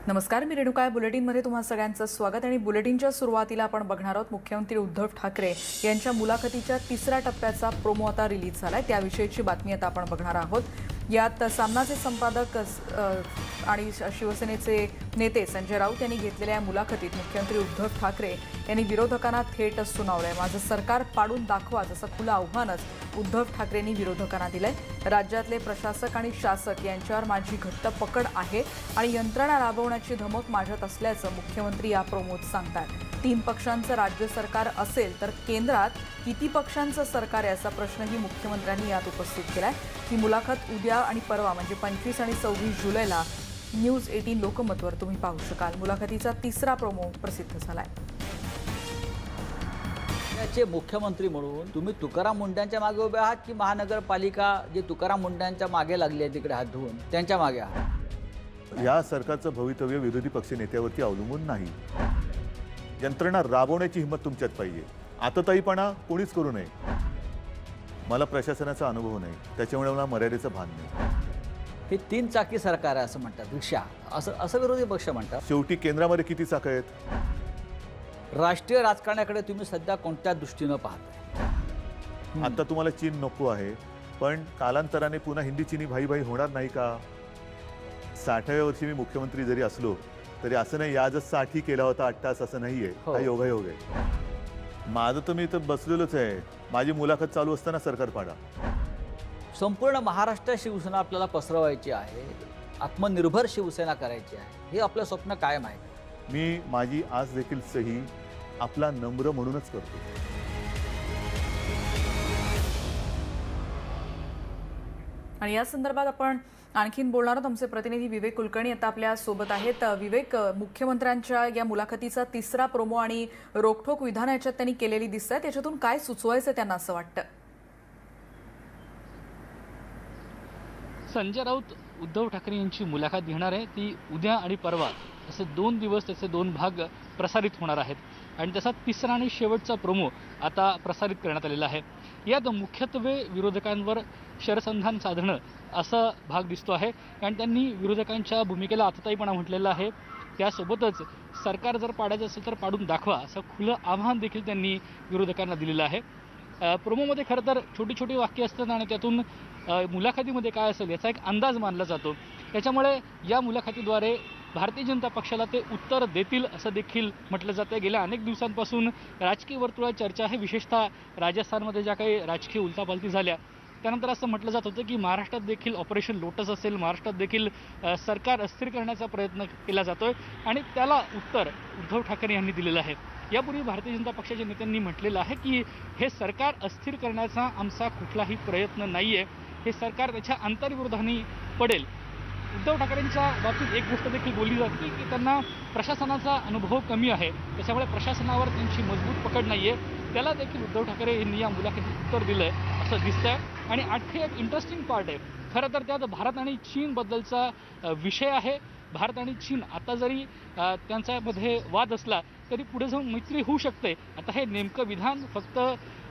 नमस्कार, मी रेणुका. बुलेटिनमध्ये तुम्हा सगळ्यांचं स्वागत. आणि बुलेटिनच्या सुरुवातीला आपण बघणार आहोत मुख्यमंत्री उद्धव ठाकरे यांच्या मुलाखतीच्या तिसऱ्या टप्प्याचा प्रोमो आता रिलीज झालाय. त्याविषयीची बातमी आता आपण बघणार आहोत. यात सामनाचे संपादक आणि शिवसेनेचे नेते संजय राऊत यांनी घेतलेल्या या मुलाखतीत मुख्यमंत्री उद्धव ठाकरे यांनी विरोधकांना थेट सुनावलंय. माझं सरकार पाडून दाखवा, जसं खुलं आव्हानच उद्धव ठाकरेंनी विरोधकांना दिलंय. राज्यातले प्रशासक आणि शासक यांच्यावर माझी घट्ट पकड आहे आणि यंत्रणा राबवण्याची धमक माझ्यात असल्याचं मुख्यमंत्री या प्रोमोत सांगतात. 3 पक्षांचं राज्य सरकार असेल तर केंद्रात किती पक्षांचं सरकार आहे, असा प्रश्नही मुख्यमंत्र्यांनी यात उपस्थित केलाय. ही मुलाखत उद्या आणि परवा म्हणजे 25 आणि 26 जुलैला न्यूज 18 लोकमतवर तुम्ही पाहू शकाल. मुलाखतीचा तिसरा प्रोमो प्रसिद्ध झालाय. राज्याचे मुख्यमंत्री म्हणून तुम्ही तुकाराम मुंड्यांच्या मागे उभे आहात की महानगरपालिका जे तुकाराम मुंड्यांच्या मागे लागली आहे तिकडे हात धुवून त्यांच्या मागे आहात? या सरकारचं भवितव्य विरोधी पक्ष नेत्यावरती अवलंबून नाही. यंत्रणा राबवण्याची हिंमत तुमच्यात पाहिजे. आतताईपणा कोणीच करू नये. मला प्रशासनाचा अनुभव नाही, त्याच्यामुळे मला मर्यादेचं भान नाही. हे 3 चाकी सरकार आहे असं म्हणतात, रिक्षा असं विरोधी पक्ष म्हणतात. शेवटी केंद्रामध्ये किती चाकं आहेत? राष्ट्रीय राजकारणाकडे तुम्ही सध्या कोणत्या दृष्टीनं पाहताय? आता तुम्हाला चीन नको आहे, पण कालांतराने पुन्हा हिंदी चीनी भाई भाई होणार नाही का? 60व्या वर्षी मी मुख्यमंत्री जरी असलो तरी असं नाही याजच 60 केला होता 8 तास असं नाहीये. हा योगायोग आहे. माझं तर मी इथं बसलेलोच आहे. माझी मुलाखत चालू असताना सरकार पाडा. संपूर्ण महाराष्ट्र शिवसेना आपल्याला पसरवायची आहे, आत्मनिर्भर शिवसेना करायची आहे, हे आपलं स्वप्न कायम आहे. मी माझी आज देखील सही आपला नम्र म्हणूनच करतो. आणि या संदर्भात आपण आणखीन बोलणार आहोत. आमचे प्रतिनिधी विवेक कुलकर्णी आता आपल्या सोबत आहेत. विवेक, मुख्यमंत्र्यांच्या या मुलाखतीचा तिसरा प्रोमो आणि रोखठोक विधान याच्यात त्यांनी केलेली दिसत आहे, त्याच्यातून काय सुचवायचं त्यांना असं वाटतं? संजय राऊत उद्धव ठाकरे यांची मुलाखत घेणार आहे. ती उद्या आणि परवा असे 2 दिवस त्याचे 2 भाग प्रसारित होणार आहेत आणि त्याचा तिसरा आणि शेवटचा प्रोमो आता प्रसारित करण्यात आलेला आहे. यात मुख्यत्वे विरोधकांवर शरसंधान साधणं असा भाग दिसतो आहे, कारण त्यांनी विरोधकांच्या भूमिकेला आतताईपणा म्हटलेला आहे. त्यासोबतच सरकार जर पाडायचं असेल तर पाडून दाखवा असं खुलं आव्हान देखील त्यांनी विरोधकांना दिलेलं आहे. प्रोमोमध्ये खरं तर छोटी छोटी वाक्य असतात आणि त्यातून मुलाखतीमध्ये काय असेल याचा एक अंदाज मानला जातो. त्याच्यामुळे या मुलाखतीद्वारे भारतीय जनता पक्षाला ते उत्तर देतील असं देखील म्हटलं जातं. गेल्या अनेक दिवसांपासून राजकीय वर्तुळात चर्चा आहे, विशेषतः राजस्थानमध्ये ज्या काही राजकीय उलथापालथी झाल्या त्यानंतर असं म्हटलं जात होतं की महाराष्ट्रात देखील ऑपरेशन लोटस असेल, महाराष्ट्रात देखील सरकार अस्थिर करण्याचा प्रयत्न केला जातोय आणि त्याला उत्तर उद्धव ठाकरे यांनी दिलेलं आहे. यापूर्वी भारतीय जनता पक्षाच्या नेत्यांनी म्हटलेलं आहे की हे सरकार अस्थिर करण्याचा आमचा कुठलाही प्रयत्न नाही आहे, हे सरकार त्याच्या अंतर्विरोधाने पडेल. उद्धव ठाकरेंच्या बाबतीत एक गोष्ट देखील बोलली जाते की त्यांना प्रशासनाचा अनुभव कमी आहे, त्याच्यामुळे प्रशासनावर त्यांची मजबूत पकड नाही आहे. त्याला देखील उद्धव ठाकरे यांनी या मुलाखतीत उत्तर दिलं आहे असं दिसतंय. आणि आणखी एक इंटरेस्टिंग पार्ट आहे खरं तर, त्यात भारत आणि चीनबद्दलचा विषय आहे. भारत आणि चीन आता जरी त्यांच्यामध्ये वाद असला तरी पुढे जाऊन मैत्री होऊ शकते. आता हे नेमकं विधान फक्त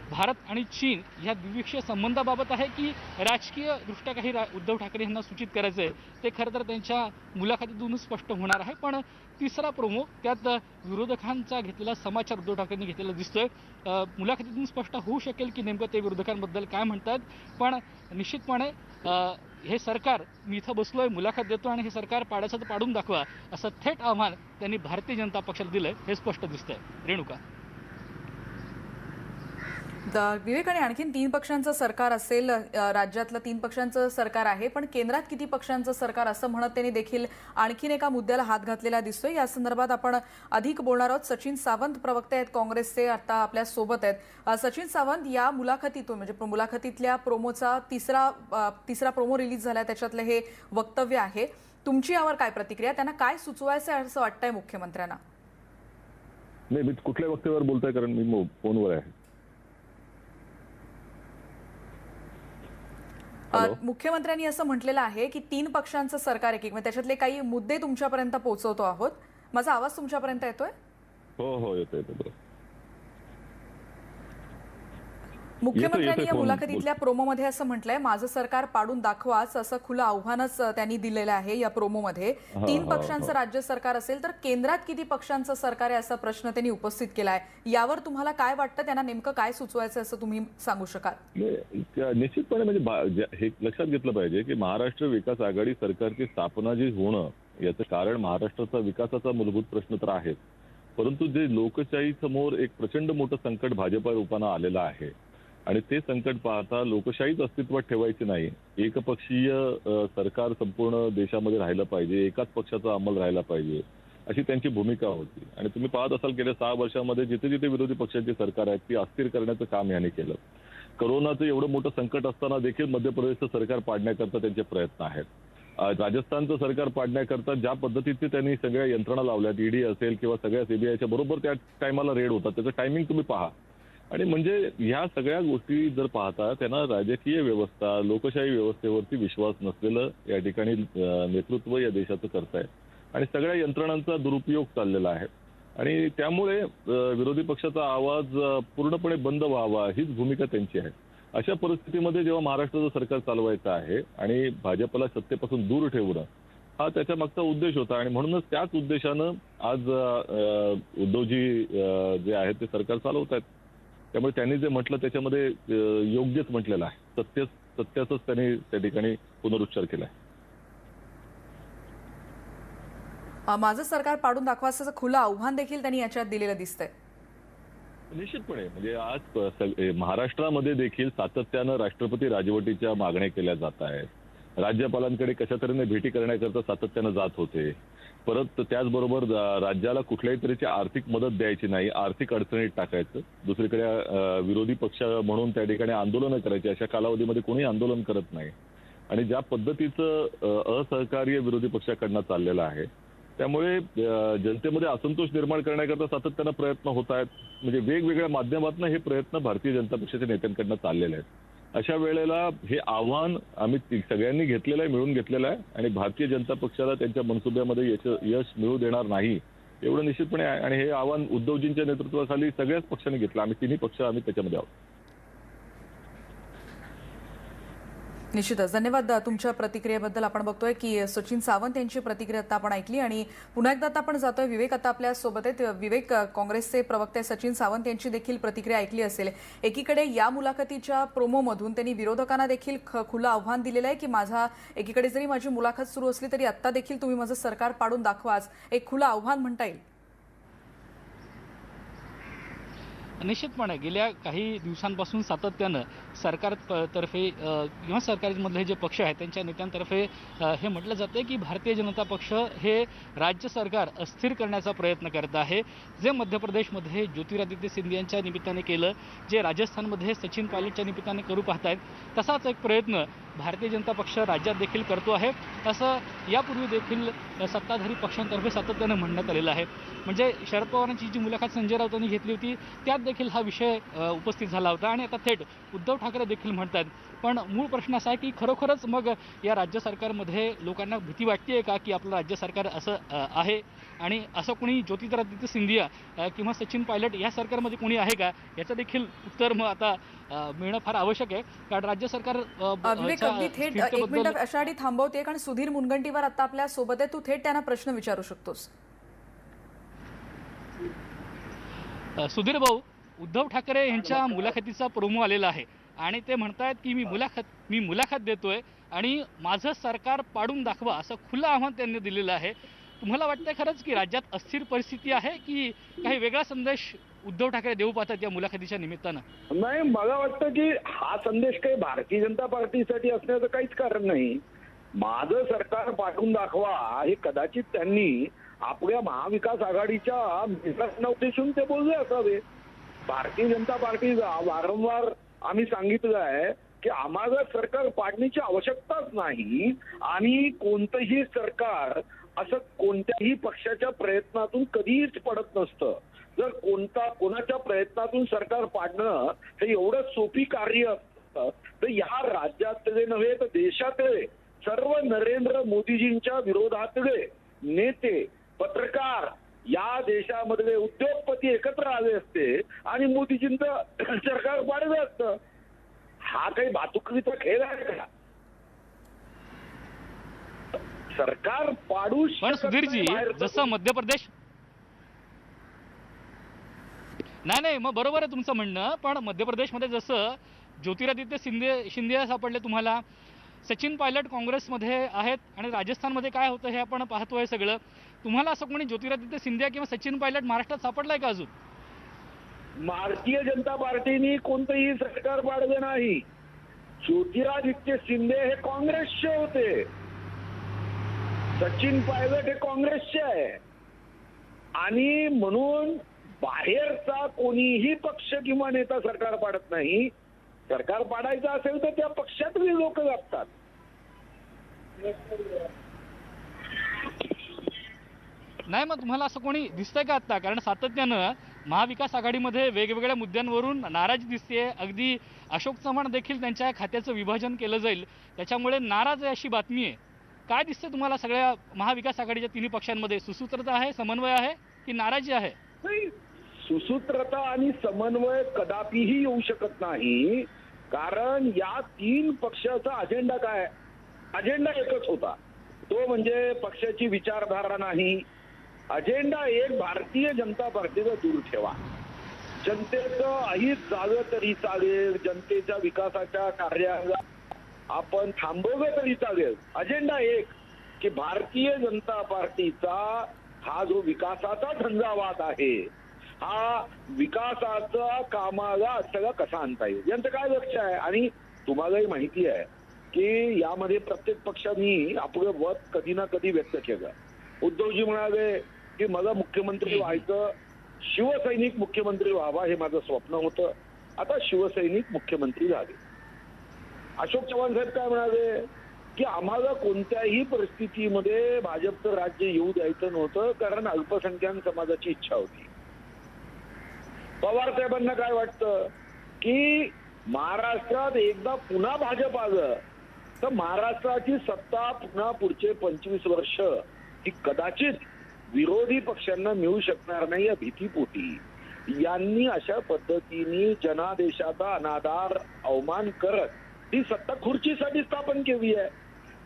भारत आणि चीन ह्या द्विपक्षीय संबंधाबाबत आहे की राजकीय दृष्ट्या काही उद्धव ठाकरे यांना सूचित करायचं आहे, ते खरं तर त्यांच्या मुलाखतीतूनच स्पष्ट होणार आहे. पण तिसरा प्रोमो त्यात विरोधकांचा घेतलेला समाचार उद्धव ठाकरेंनी घेतलेला दिसतोय. मुलाखतीतून स्पष्ट होऊ शकेल की नेमकं ते विरोधकांबद्दल काय म्हणतात. पण निश्चितपणे हे सरकार, मी इथं बसलोय, मुलाखत देतो आणि हे सरकार पाडायचं तर पाडून दाखवा असं थेट आव्हान त्यांनी भारतीय जनता पक्षाला दिलंय, हे स्पष्ट दिसतंय. रेणुका. विवेक, आणि आणखीन 3 पक्षांचं सरकार असेल, राज्यातलं 3 पक्षांचं सरकार आहे, पण केंद्रात किती पक्षांचं सरकार असं म्हणत त्यांनी देखील आणखीन एका मुद्द्याला हात घातलेला दिसतोय. या संदर्भात आपण अधिक बोलणार आहोत. सचिन सावंत प्रवक्ते आहेत काँग्रेसचे, आता आपल्या सोबत आहेत. सचिन सावंत, या मुलाखतीतून म्हणजे मुलाखतीतल्या प्रोमोचा तिसरा प्रोमो रिलीज झालाय, त्याच्यातलं हे वक्तव्य आहे. तुमची यावर काय प्रतिक्रिया? त्यांना काय सुचवायचं असं वाटतंय मुख्यमंत्र्यांना? नाही, मी कुठल्या वक्तव्यावर बोलताय, कारण मी फोनवर आहे. मुख्यमंत्र्यांनी असं म्हटलेलं आहे की 3 पक्षांचं सरकार आहे, किंवा त्याच्यातले काही मुद्दे तुमच्यापर्यंत पोहोचवतो आहोत. माझा आवाज तुमच्यापर्यंत येतोय? हो येतोय. मुख्यमंत्र्यांनी या फोन. मुलाखतीतल्या प्रोमोमध्ये असं म्हटलंय, माझं सरकार पाडून दाखवाच असं खुलं आव्हानच त्यांनी दिलेलं आहे या प्रोमोमध्ये. 3 पक्षांचं राज्य सरकार असेल तर केंद्रात किती पक्षांचं सरकार आहे असा प्रश्न त्यांनी उपस्थित केलाय. यावर तुम्हाला काय वाटतं, त्यांना नेमकं काय सुचवायचं असं तुम्ही सांगू शकाल? निश्चितपणे म्हणजे हे लक्षात घेतलं पाहिजे की महाराष्ट्र विकास आघाडी सरकारची स्थापना जी होणं याचं कारण महाराष्ट्राचा विकासाचा मूलभूत प्रश्न तर आहेच, परंतु जे लोकशाही समोर एक प्रचंड मोठं संकट भाजपा रूपानं आलेलं आहे आणि ते संकट पाहता लोकशाहीच अस्तित्वात ठेवायची नाही, एकपक्षीय सरकार संपूर्ण देशामध्ये राहिलं पाहिजे, एकाच पक्षाचा अंमल राहिला पाहिजे अशी त्यांची भूमिका होती. आणि तुम्ही पाहत असाल गेल्या 6 वर्षामध्ये जिथे जिथे विरोधी पक्षांची सरकार आहेत ती अस्थिर करण्याचं काम यांनी केलं. करोनाचं एवढं मोठं संकट असताना देखील मध्य प्रदेशचं सरकार पाडण्याकरता त्यांचे प्रयत्न आहेत. राजस्थानचं सरकार पाडण्याकरता ज्या पद्धतीचे त्यांनी सगळ्या यंत्रणा लावल्यात, ईडी असेल किंवा सगळ्या सीबीआयच्या बरोबर त्या टायमाला रेड होतात, त्याचं टायमिंग तुम्ही पहा. आणि म्हणजे ह्या सगळ्या गोष्टी जर पाहता त्यांना राजकीय व्यवस्था, लोकशाही व्यवस्थेवरती विश्वास नसलेलं या ठिकाणी नेतृत्व या देशाचं करताय आणि सगळ्या यंत्रणांचा दुरुपयोग चाललेला आहे. आणि त्यामुळे विरोधी पक्षाचा आवाज पूर्णपणे बंद व्हावा हीच भूमिका त्यांची आहे. अशा परिस्थितीमध्ये जेव्हा महाराष्ट्राचं सरकार चालवायचं आहे आणि भाजपला सत्तेपासून दूर ठेवणं हा त्याच्या मागचा उद्देश होता आणि म्हणूनच त्याच उद्देशानं आज उद्धवजी जे आहेत ते सरकार चालवत आहेत. त्यामुळे त्यांनी जे म्हटलं त्याच्यामध्ये योग्यच म्हटलेलं आहे. सत्याचंच त्यांनी त्या ठिकाणी पुनरुच्चार केलाय. माझं सरकार पाडून दाखवा असं खुलं आव्हान देखील त्यांनी याच्यात दिलेलं दिसतंय. निश्चितपणे म्हणजे आज महाराष्ट्रामध्ये देखील सातत्यानं राष्ट्रपती राजवटीच्या मागण्या केल्या जात आहेत. राज्यपालांकडे कशा तऱ्हेने भेटी करण्याकरता सातत्यानं जात होते. परत त्याचबरोबर राज्याला कुठल्याही तऱ्हेची आर्थिक मदत द्यायची नाही, आर्थिक अडचणीत टाकायचं. दुसरीकडे विरोधी पक्ष म्हणून त्या ठिकाणी आंदोलनं करायची. अशा कालावधीमध्ये कोणी आंदोलन करत नाही आणि ज्या पद्धतीचं असहकार्य विरोधी पक्षाकडनं चाललेलं आहे त्यामुळे जनतेमध्ये असंतोष निर्माण करण्याकरता सातत्यानं प्रयत्न होत आहेत. म्हणजे वेगवेगळ्या माध्यमातून हे प्रयत्न भारतीय जनता पक्षाच्या नेत्यांकडनं चाललेले आहेत. अशा वेळेला हे आव्हान आम्ही सगळ्यांनी घेतलेलं आहे, मिळून घेतलेलं आहे आणि भारतीय जनता पक्षाला त्यांच्या मनसुब्यामध्ये यश मिळू देणार नाही एवढं निश्चितपणे आहे. आणि हे आव्हान उद्धवजींच्या नेतृत्वाखाली सगळ्याच पक्षांनी घेतलं. आम्ही 3 पक्ष आम्ही त्याच्यामध्ये आहोत. निश्चितच धन्यवाद तुमच्या प्रतिक्रियेबद्दल. आपण बघतोय की सचिन सावंत यांची प्रतिक्रिया आता आपण ऐकली आणि पुन्हा एकदा आता आपण जातोय. विवेक आता आपल्या सोबत आहेत. विवेक, काँग्रेसचे प्रवक्ते सचिन सावंत यांची देखील प्रतिक्रिया ऐकली असेल. एकीकडे या मुलाखतीच्या प्रोमोमधून त्यांनी विरोधकांना देखील खुलं आव्हान दिलेलं आहे की एकीकडे जरी माझी मुलाखत सुरू असली तरी आत्ता देखील तुम्ही माझं सरकार पाडून दाखवाच, एक खुलं आव्हान म्हणता येईल. निश्चितपणे गेल्या काही दिवसांपासून सातत्यानं सरकारतर्फे किंवा सरकारमधले जे पक्ष आहेत त्यांच्या नेत्यांतर्फे हे म्हटलं जातं की भारतीय जनता पक्ष हे राज्य सरकार अस्थिर करण्याचा प्रयत्न करत आहे. जे मध्य प्रदेशमध्ये ज्योतिरादित्य सिंधियांच्या निमित्ताने केलं, जे राजस्थानमध्ये सचिन पायलटच्या निमित्ताने करू पाहतायत, तसाच एक प्रयत्न भारतीय जनता पक्ष राज्यात देखील करतो आहे असं यापूर्वी देखील सत्ताधारी पक्षांतर्फे सातत्यानं म्हणण्यात आलेलं आहे. म्हणजे शरद पवारांची जी मुलाखत संजय राऊतांनी घेतली होती त्यात देखील हा विषय उपस्थित झाला होता आणि आता थेट उद्धव ठाकरे देखील म्हणतात. पण मूळ प्रश्न असा आहे की खरोखरच मग या राज्य सरकारमध्ये लोकांना भीती वाटते का की आपलं राज्य सरकार असं आहे आणि असं कोणी ज्योतिरादित्य सिंधिया किंवा सचिन पायलट या सरकारमध्ये कोणी आहे का याचं देखील उत्तर मग आता मिळणं फार आवश्यक आहे. कारण राज्य सरकार विवेक, अगदी थेट 1 मिनिट अशासाठी थांबवते कारण सुधीर मुनगंटीवार आता आपल्या सोबत आहे. तू थेट त्यांना प्रश्न विचारू शकतोस. सुधीर भाऊ, उद्धव ठाकरे यांच्या मुलाखतीचा प्रोमो आलेला आहे आणि ते म्हणतायत की मी मुलाखत देतोय आणि माझं सरकार पाडून दाखवा असं खुलं आव्हान त्यांनी दिलेलं आहे. तुम्हाला वाटतंय खरंच की राज्यात अस्थिर परिस्थिती आहे की काही वेगळा संदेश उद्धव ठाकरे देऊ पाहतात या मुलाखतीच्या निमित्तानं? नाही, मला वाटतं की हा संदेश काही भारतीय जनता पार्टीसाठी असण्याचं काहीच कारण नाही. माझं सरकार पाठवून दाखवा हे कदाचित त्यांनी आपल्या महाविकास आघाडीच्या मित्रांना उद्देशून ते बोलले असावे. भारतीय जनता पार्टीला वारंवार आम्ही सांगितलं आहे की आम्हाला सरकार पाडण्याची आवश्यकताच नाही आणि कोणतंही सरकार असं कोणत्याही पक्षाच्या प्रयत्नातून कधीच पडत नसतं. जर कोणाच्या प्रयत्नातून सरकार पाडणं हे एवढं सोपी कार्य असतं तर या राज्यातले नव्हे तर देशातले सर्व नरेंद्र मोदीजींच्या विरोधातले नेते, पत्रकार, या देशामधले उद्योगपती एकत्र आले असते आणि मोदीजींचं सरकार पाडलं असतं. हा काही भातुकलीचा खेळ आहे का? सरकार पाडू पण शकत सुधीरजी, नाही बाहेरचं जसं मध्य प्रदेश नाही मग बरोबर आहे तुमचं म्हणणं, पण मध्य प्रदेशमध्ये जसं ज्योतिरादित्य शिंदे सापडले तुम्हाला, सचिन पायलट काँग्रेसमध्ये आहेत, आणि राजस्थानमध्ये काय होतं हे आपण पाहतोय सगळं. तुम्हाला असं कोणी ज्योतिरादित्य सिंधिया किंवा सचिन पायलट महाराष्ट्रात सापडलाय का अजून? भारतीय जनता पार्टीने कोणतंही सरकार पाडलं नाही. ज्योतिरादित्य शिंदे हे काँग्रेसचे होते, सचिन पायलट हे काँग्रेसचे आहे, आणि म्हणून बाहेरचा कोणीही पक्ष किंवा नेता सरकार पाडत नाही. सरकार पाडायचं असेल तर त्या पक्षातली लोक लागतात. नाही, मग तुम्हाला असं कोणी दिसतंय का आता? कारण सातत्यानं महाविकास आघाडीमध्ये वेगवेगळ्या मुद्द्यांवरून नाराजी दिसतेय. अगदी अशोक चव्हाण देखील त्यांच्या खात्याचं विभाजन केलं जाईल त्याच्यामुळे नाराज आहे अशी बातमी आहे. काय दिसतंय तुम्हाला सगळ्या महाविकास आघाडीच्या तिन्ही पक्षांमध्ये? सुसूत्रता आहे, समन्वय आहे की नाराजी आहे? नाही, सुसूत्रता आणि समन्वय कदापिही येऊ शकत नाही. कारण या तीन पक्षाचा अजेंडा काय? अजेंडा एकच होता, तो म्हणजे पक्षाची विचारधारा नाही. अजेंडा एक, भारतीय जनता पार्टीला दूर ठेवा. जनतेचं अहित झालं तरी चालेल, जनतेच्या विकासाच्या कार्याला आपण थांबवलं तरी चालेल. अजेंडा एक की भारतीय जनता पार्टीचा हा जो विकासाचा झंझावात आहे, हा विकासाचा कामाला अडथळा कसा आणता येईल यांचं काय लक्ष आहे. आणि तुम्हालाही माहिती आहे की यामध्ये प्रत्येक पक्षांनी आपलं मत कधी ना कधी व्यक्त केलं. उद्धवजी म्हणाले की मला मुख्यमंत्री व्हायचं, शिवसैनिक मुख्यमंत्री व्हावा हे माझं स्वप्न होतं. आता शिवसैनिक मुख्यमंत्री झाले. अशोक चव्हाण साहेब काय म्हणाले की आम्हाला कोणत्याही परिस्थितीमध्ये भाजपचं राज्य येऊ द्यायचं नव्हतं, कारण अल्पसंख्याक समाजाची इच्छा होती. पवार साहेबांना काय वाटतं की महाराष्ट्रात एकदा पुन्हा भाजप आलं तर महाराष्ट्राची सत्ता पुन्हा पुढचे 25 वर्ष ही कदाचित विरोधी पक्षांना मिळू शकणार नाही या भीतीपोटी यांनी अशा पद्धतीने जनादेशाचा अनादर अवमान करत ही सत्ता खुर्चीसाठी स्थापन केली आहे.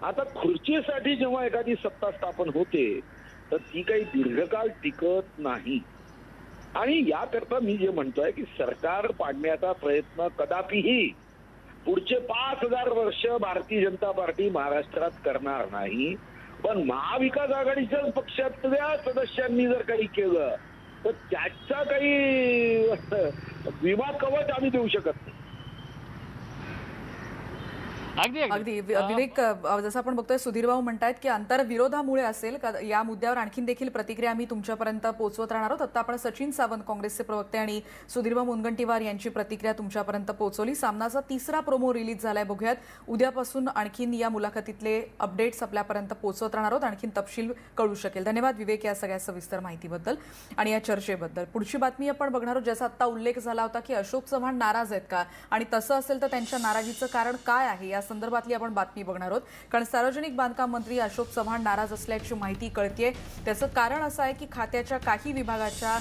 आता खुर्चीसाठी जेव्हा एखादी सत्ता स्थापन होते तर ती काही दीर्घकाळ टिकत नाही. आणि याकरता मी जे म्हणतोय की सरकार पाडण्याचा प्रयत्न कदापिही पुढचे 5000 वर्ष भारतीय जनता पार्टी महाराष्ट्रात करणार नाही. पण महाविकास आघाडीच्या पक्षातल्या सदस्यांनी जर काही केलं तर त्याचा काही विमा कवच आम्ही देऊ शकत नाही. अगदी विवेक, जसं आपण बघतोय सुधीरभाऊ म्हणतायत की आंतरविरोधामुळे असेल या मुद्द्यावर आणखीन देखील प्रतिक्रिया आम्ही तुमच्यापर्यंत पोहोचवत राहणार आहोत. आता आपण सचिन सावंत काँग्रेसचे प्रवक्ते आणि सुधीरभाऊ मुनगंटीवार यांची प्रतिक्रिया तुमच्यापर्यंत पोहोचवली. सामनाचा तिसरा प्रोमो रिलीज झालाय. बघूयात उद्यापासून आणखीन या मुलाखतीतले अपडेट्स आपल्यापर्यंत पोहोचवत राहणार आहोत. आणखीन तपशील कळू शकेल. धन्यवाद विवेक या सगळ्या सविस्तर माहितीबद्दल आणि या चर्चेबद्दल. पुढची बातमी आपण बघणार आहोत, ज्याचा आता उल्लेख झाला होता की अशोक चव्हाण नाराज आहेत का, आणि तसं असेल तर त्यांच्या नाराजीचं कारण काय आहे या संदर्भातली आपण बातमी बघणार आहोत. कारण सार्वजनिक बांधकाम मंत्री अशोक चव्हाण नाराज असल्याची माहिती कळतेय. त्याचं कारण असं आहे की खात्याच्या काही विभागाच्या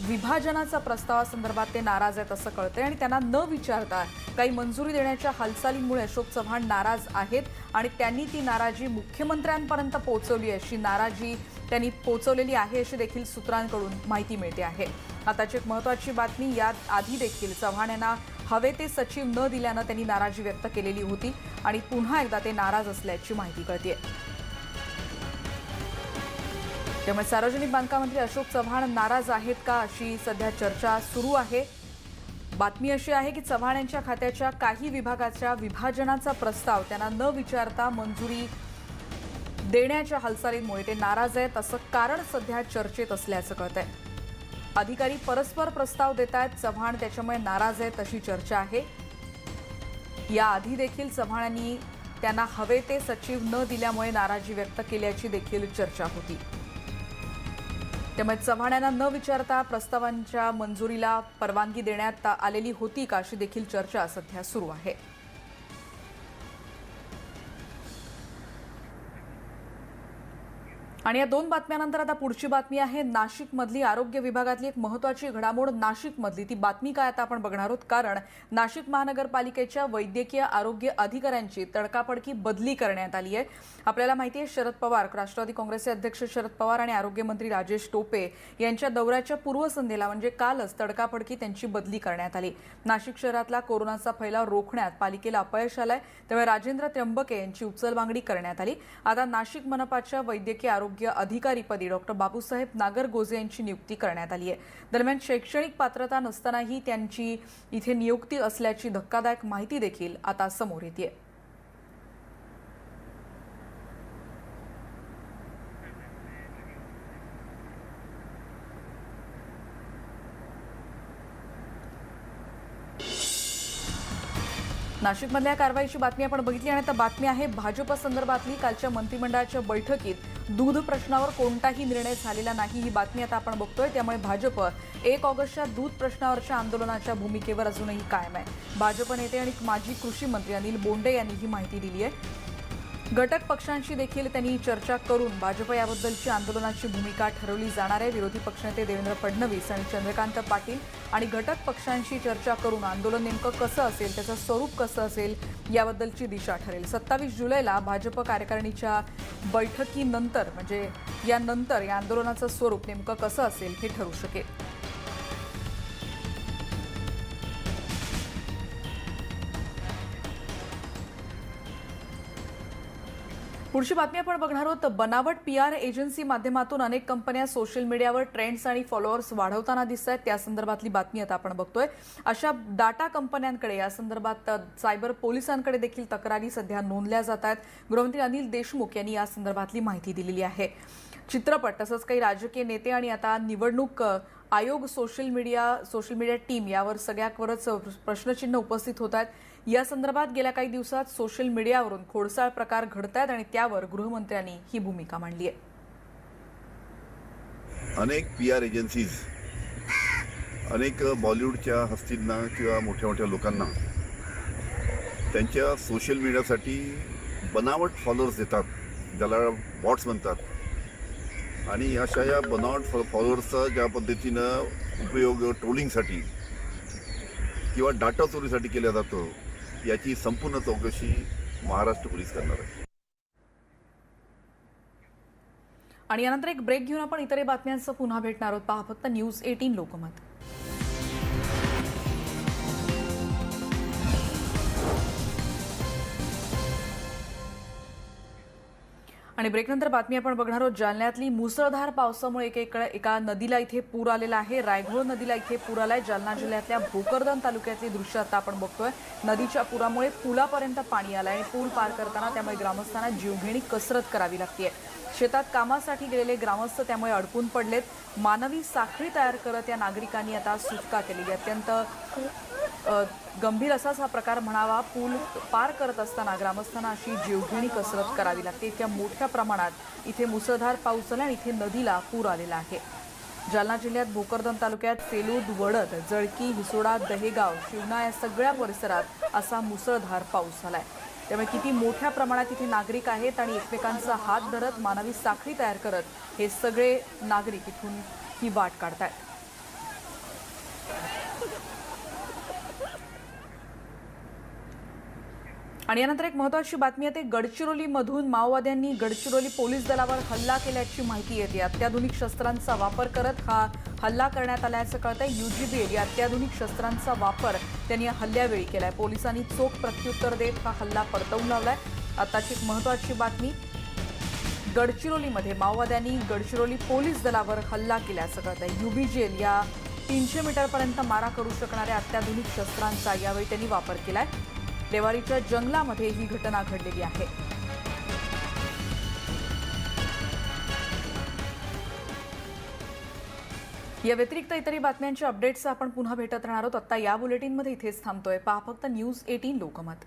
विभाजनाचा प्रस्तावासंदर्भात ते नाराज आहेत असं कळतंय, आणि त्यांना न विचारता काही मंजुरी देण्याच्या हालचालींमुळे अशोक चव्हाण नाराज आहेत आणि त्यांनी ती नाराजी मुख्यमंत्र्यांपर्यंत पोहोचवली, अशी नाराजी त्यांनी पोहोचवलेली आहे अशी देखील सूत्रांकडून माहिती मिळते आहे. आताची एक महत्त्वाची बातमी, यात आधी देखील चव्हाण यांना हवे ते सचिव न दिल्यानं त्यांनी नाराजी व्यक्त केलेली होती आणि पुन्हा एकदा ते नाराज असल्याची माहिती कळतेय. त्यामुळे सार्वजनिक बांधकाम मंत्री अशोक चव्हाण नाराज आहेत का अशी सध्या चर्चा सुरू आहे. बातमी अशी आहे की चव्हाण यांच्या खात्याच्या काही विभागाच्या विभाजनाचा प्रस्ताव त्यांना न विचारता मंजुरी देण्याच्या हालचालींमुळे ते नाराज आहेत असं कारण सध्या चर्चेत असल्याचं कळतंय. अधिकारी परस्पर प्रस्ताव देत आहेत, चव्हाण त्याच्यामुळे नाराज आहेत अशी चर्चा आहे. याआधी देखील चव्हाणांनी त्यांना हवे ते सचिव न दिल्यामुळे नाराजी व्यक्त केल्याची देखील चर्चा होती. त्यामुळे चव्हाण यांना न विचारता प्रस्तावांच्या मंजुरीला परवानगी देण्यात आलेली होती का अशी देखील चर्चा सध्या सुरू आहे. आणि या दोन बातम्यांनंतर आता पुढची बातमी आहे नाशिकमधली आरोग्य विभागातली एक महत्त्वाची घडामोड नाशिकमधली. ती बातमी काय आता आपण बघणार आहोत, कारण नाशिक महानगरपालिकेच्या वैद्यकीय आरोग्य अधिकाऱ्यांची तडकाफडकी बदली करण्यात आली आहे. आपल्याला माहिती आहे शरद पवार, राष्ट्रवादी काँग्रेसचे अध्यक्ष शरद पवार आणि आरोग्यमंत्री राजेश टोपे यांच्या दौऱ्याच्या पूर्वसंध्येला म्हणजे कालच तडकाफडकी त्यांची बदली करण्यात आली. नाशिक शहरातला कोरोनाचा फैलाव रोखण्यात पालिकेला अपयश आलंय, त्यामुळे राजेंद्र त्र्यंबके यांची उचलबांगडी करण्यात आली. आता नाशिक मनपाच्या वैद्यकीय आरोग्य अधिकारीपदी डॉक्टर बाबूसाहेब नागरगोजे यांची नियुक्ती करण्यात आली आहे. दरम्यान शैक्षणिक पात्रता नसतानाही त्यांची इथे नियुक्ती असल्याची धक्कादायक माहिती देखील आता समोर येते. नाशिकमधल्या कारवाईची बातमी आपण बघितली आणि आता बातमी आहे भाजप संदर्भातली. कालच्या मंत्रिमंडळाच्या बैठकीत दूध प्रश्नावर कोणताही निर्णय झालेला नाही, ही बातमी आता आपण बघतोय. त्यामुळे भाजप 1 ऑगस्टच्या दूध प्रश्नावरच्या आंदोलनाच्या भूमिकेवर अजूनही कायम आहे. भाजप नेते आणि माजी कृषी मंत्री अनिल बोंडे यांनी ही माहिती दिली आहे. घटक पक्षांशी देखील त्यांनी चर्चा करून भाजप याबद्दलची आंदोलनाची भूमिका ठरवली जाणार आहे. विरोधी पक्षनेते देवेंद्र फडणवीस आणि चंद्रकांत पाटील आणि घटक पक्षांशी चर्चा करून आंदोलन नेमकं कसं असेल, त्याचं स्वरूप कसं असेल याबद्दलची दिशा ठरेल. 27 जुलैला भाजप कार्यकारिणीच्या बैठकीनंतर म्हणजे यानंतर या आंदोलनाचं स्वरूप नेमकं कसं असेल हे ठरू शकेल. पुढची बातमी आपण बघणार आहोत. बनावट PR एजन्सी माध्यमातून अनेक कंपन्या सोशल मीडियावर ट्रेंड्स आणि फॉलोअर्स वाढवताना दिसत आहेत. त्या संदर्भातली बातमी आता आपण बघतोय. अशा डाटा कंपन्यांकडे या संदर्भात सायबर पोलिसांकडे देखील तक्रारी सध्या नोंदल्या जात आहेत. गृहमंत्री अनिल देशमुख यांनी या संदर्भातली माहिती दिलेली आहे. चित्रपट तसंच काही राजकीय नेते आणि आता निवडणूक आयोग सोशल मीडिया टीम यावर सगळ्यावरच प्रश्नचिन्ह उपस्थित होत आहेत. या संदर्भात गेल्या काही दिवसात सोशल मीडियावरून खोडसाळ प्रकार घडत आहेत आणि त्यावर गृहमंत्र्यांनी ही भूमिका मांडली आहे. अनेक PR एजन्सीज अनेक बॉलिवूडच्या हस्तींना किंवा मोठ्या मोठ्या लोकांना त्यांच्या सोशल मीडियासाठी बनावट फॉलोअर्स देतात, ज्याला बॉट्स म्हणतात. आणि अशा या बनावट फॉलोअर्सचा ज्या पद्धतीनं उपयोग ट्रोलिंगसाठी किंवा डाटा चोरीसाठी केला जातो, याची संपूर्ण चौकशी महाराष्ट्र पोलीस करणार आहे. आणि यानंतर एक ब्रेक घेऊन आपण इतर बातम्यांचं पुन्हा भेटणार आहोत. पहा फक्त न्यूज 18 लोकमत. आणि ब्रेकनंतर बातमी आपण बघणार आहोत. जालन्यातली मुसळधार पावसामुळे एका नदीला इथे पूर आलेला आहे. रायघोळ नदीला इथे पूर आलाय. जालना जिल्ह्यातल्या भोकरदन तालुक्यातली दृश्य आता आपण बघतोय. नदीच्या पुरामुळे पुलापर्यंत पाणी आलंय. पूल पार करताना त्यामुळे ग्रामस्थांना जीवघेणी कसरत करावी लागते. शेतात कामासाठी गेलेले ग्रामस्थ त्यामुळे अडकून पडलेत. मानवी साखळी तयार करत या नागरिकांनी आता सुटका केलेली. अत्यंत गंभीर असाच हा प्रकार म्हणावा. पूल पार करत असताना ग्रामस्थांना अशी जीवघेणी कसरत करावी लागते. इतक्या मोठ्या प्रमाणात इथे मुसळधार पाऊस झाला आणि इथे नदीला पूर आलेला आहे. जालना जिल्ह्यात भोकरदन तालुक्यात फेलूद, वडद, जळकी, हिसोडा, दहेगाव, शिवना या सगळ्या परिसरात असा मुसळधार पाऊस झालाय. त्यामुळे किती मोठ्या प्रमाणात इथे नागरिक आहेत आणि एकमेकांचा हात धरत मानवी साखळी तयार करत हे सगळे नागरिक इथून ही वाट काढतायत. आणि यानंतर एक महत्त्वाची बातमी आहे. गडचिरोलीमधून माओवाद्यांनी गडचिरोली पोलीस दलावर हल्ला केल्याची माहिती येते. अत्याधुनिक शस्त्रांचा वापर करत हा हल्ला करण्यात आल्याचं कळतंय. UGBL या अत्याधुनिक शस्त्रांचा वापर त्यांनी हल्ल्यावेळी केलाय. पोलिसांनी चोख प्रत्युत्तर देत हा हल्ला परतवून लावलाय. आताची एक महत्त्वाची बातमी. गडचिरोलीमध्ये माओवाद्यांनी गडचिरोली पोलीस दलावर हल्ला केल्याचं कळतंय. UBGL या 300 मीटरपर्यंत मारा करू शकणाऱ्या अत्याधुनिक शस्त्रांचा यावेळी त्यांनी वापर केलाय. देवारीच्या जंगलामध्ये ही घटना घडलेली आहे. या व्यतिरिक्त इतरही बातम्यांच्या अपडेट्स आपण पुन्हा भेटत राहणार आहोत. आता या बुलेटिनमध्ये इथेच थांबतोय. पहा फक्त न्यूज 18 लोकमत.